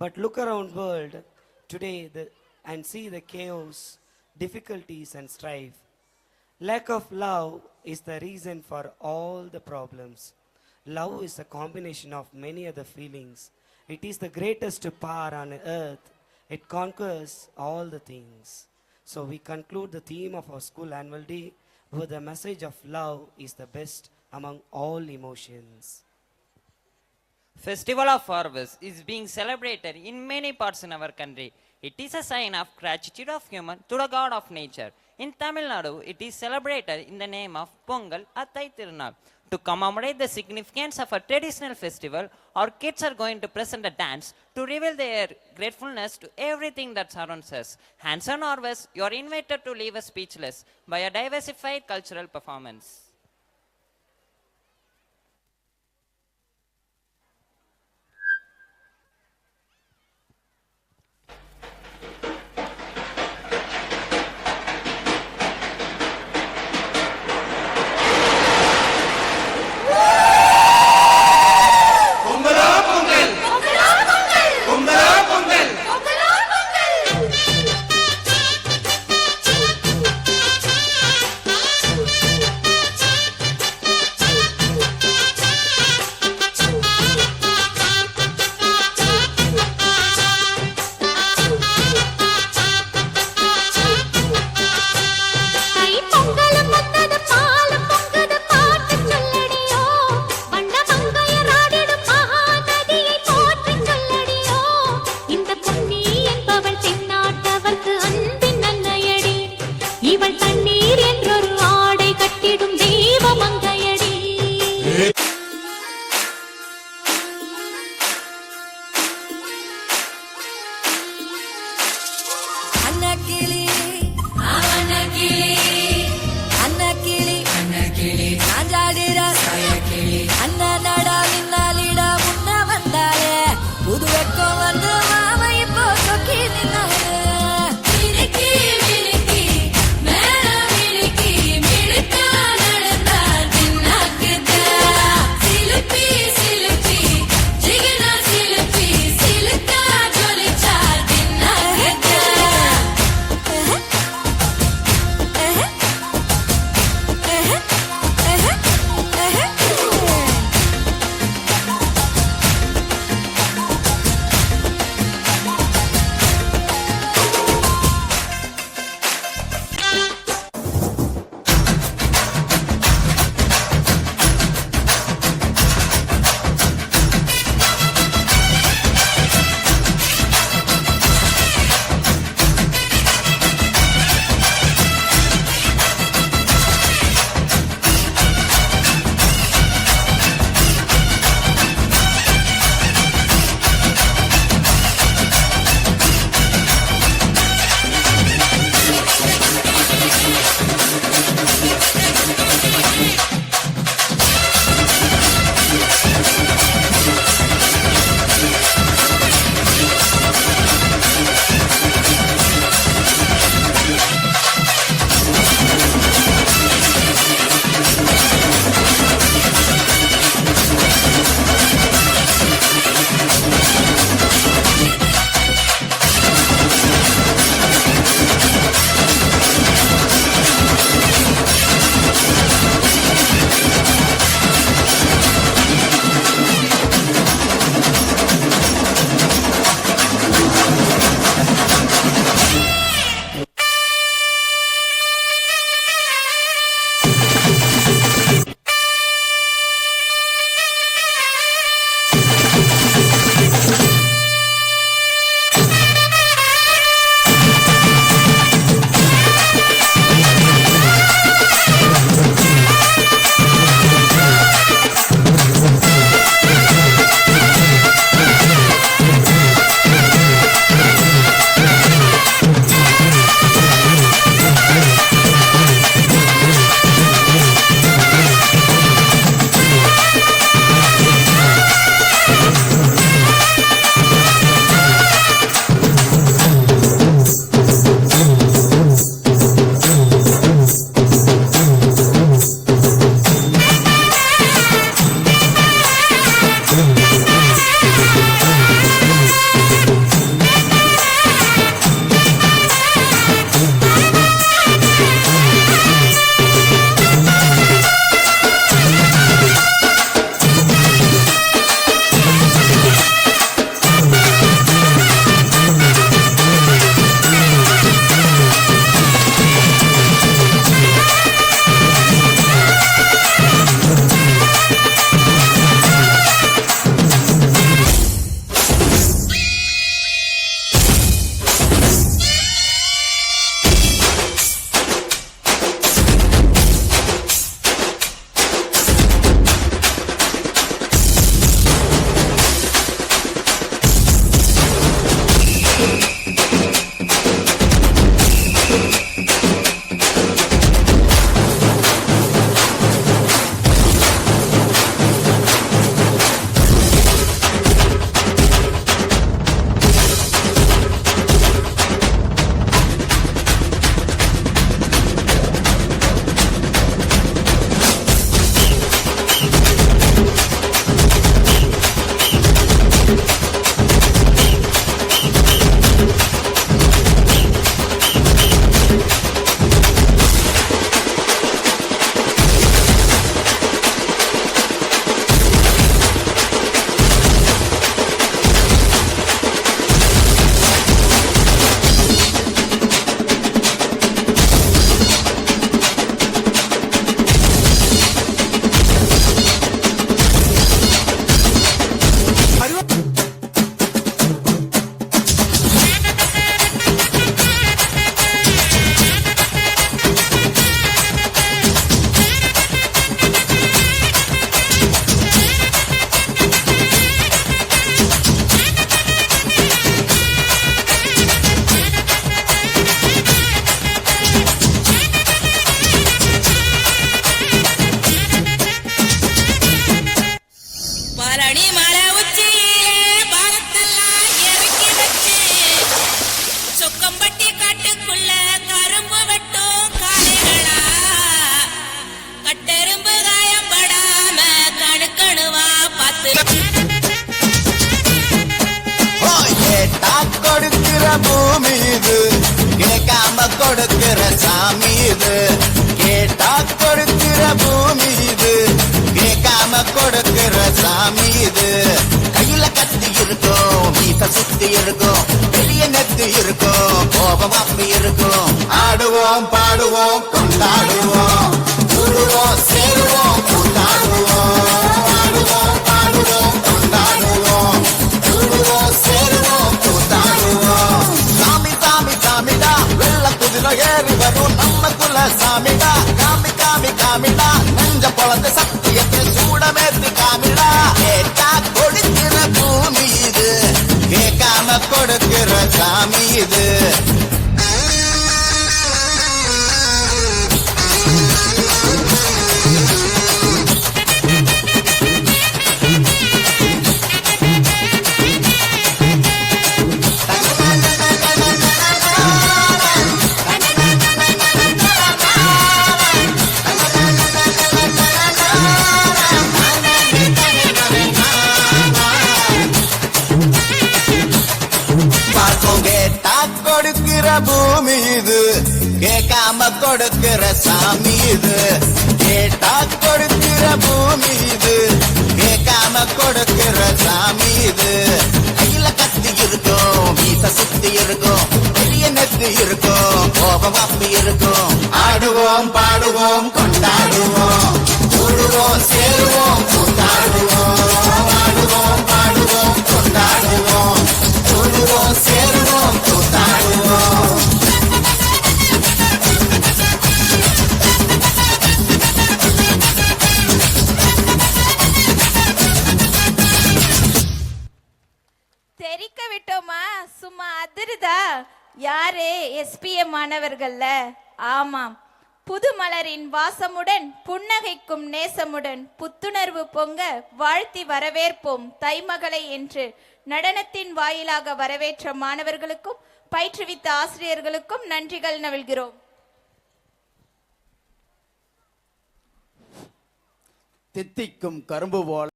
But look around world today and see the chaos, difficulties and strife. Lack of love is the reason for all the problems. Love is a combination of many other feelings. It is the greatest power on earth. It conquers all the things. So we conclude the theme of our school annual day with the message of love is the best among all emotions. Festival of Harvest is being celebrated in many parts in our country. It is a sign of gratitude of human to the God of nature. In Tamil Nadu, it is celebrated in the name of Pongal Atthai Tirunal. To commemorate the significance of a traditional festival, our kids are going to present a dance to reveal their gratefulness to everything that surrounds us. Hands on Harvest, you are invited to leave us speechless by a diversified cultural performance. பூமி இது கேட்காம கொடுக்கிற சாமி இது கேட்டா கொடுக்கிற பூமி இது கேட்காம கொடுக்கிற சாமி இது கையில கத்தி இருக்கும் மீச சுத்தி இருக்கும் வெளிய நெத்து இருக்கும் கோபம் அப்படி இருக்கும் ஆடுவோம் பாடுவோம் கொண்டாடுவோம் கூடுவோம் சேருவோம் கொண்டாடுவோம் ஆடுவோம் பாடுவோம் கொண்டாடுவோம் கூடுவோம் சேருவோம் கொண்டாடுவோம் சாமி சாமி சாமிடா வெள்ள குதிரை ஏறி வரும் நம்ம குல சாமிடா காமி காமி காமிடா நெஞ்ச பொழந்த சத்தியத்தை சூடமேத்து காமிடா கேட்டா கொடுக்கிற பூமி இது கேட்காம கொடுக்கிற சாமி இது கேட்டா கொடுக்கிற பூமி இது கேட்காம கொடுக்கிற சாமி இது கேட்டா கொடுக்கிற பூமி இது கேட்காம கொடுக்கிற சாமி இது கையில கத்தி இருக்கும் மீச சுத்தி இருக்கும் வெளிய நெத்து இருக்கும் கோபம் அப்படி இருக்கும் ஆடுவோம் பாடுவோம் கொண்டாடுவோம் கூடுவோம் சேருவோம் கொண்டாடுவோம் ஆடுவோம் பாடுவோம் கொண்டாடுவோம் கூடுவோம் சேருவோம் கொண்டாடுவோம் தெரிக்க விட்டோமா சும்மா அதிருதா யாரு எஸ்பிஎம் மாணவர்கள்ல ஆமாம் புது மலரின் வாசமுடன் புன்னகைக்கும் நேசமுடன் புத்துணர்வு பொங்க வாழ்த்தி வரவேற்போம் தைமகளை என்று நடனத்தின் வாயிலாக வரவேற்ற மாணவர்களுக்கும் பயிற்றுவித்த ஆசிரியர்களுக்கும் நன்றிகள் நல்கிறோம். தித்திக்கும் கரும்பு போல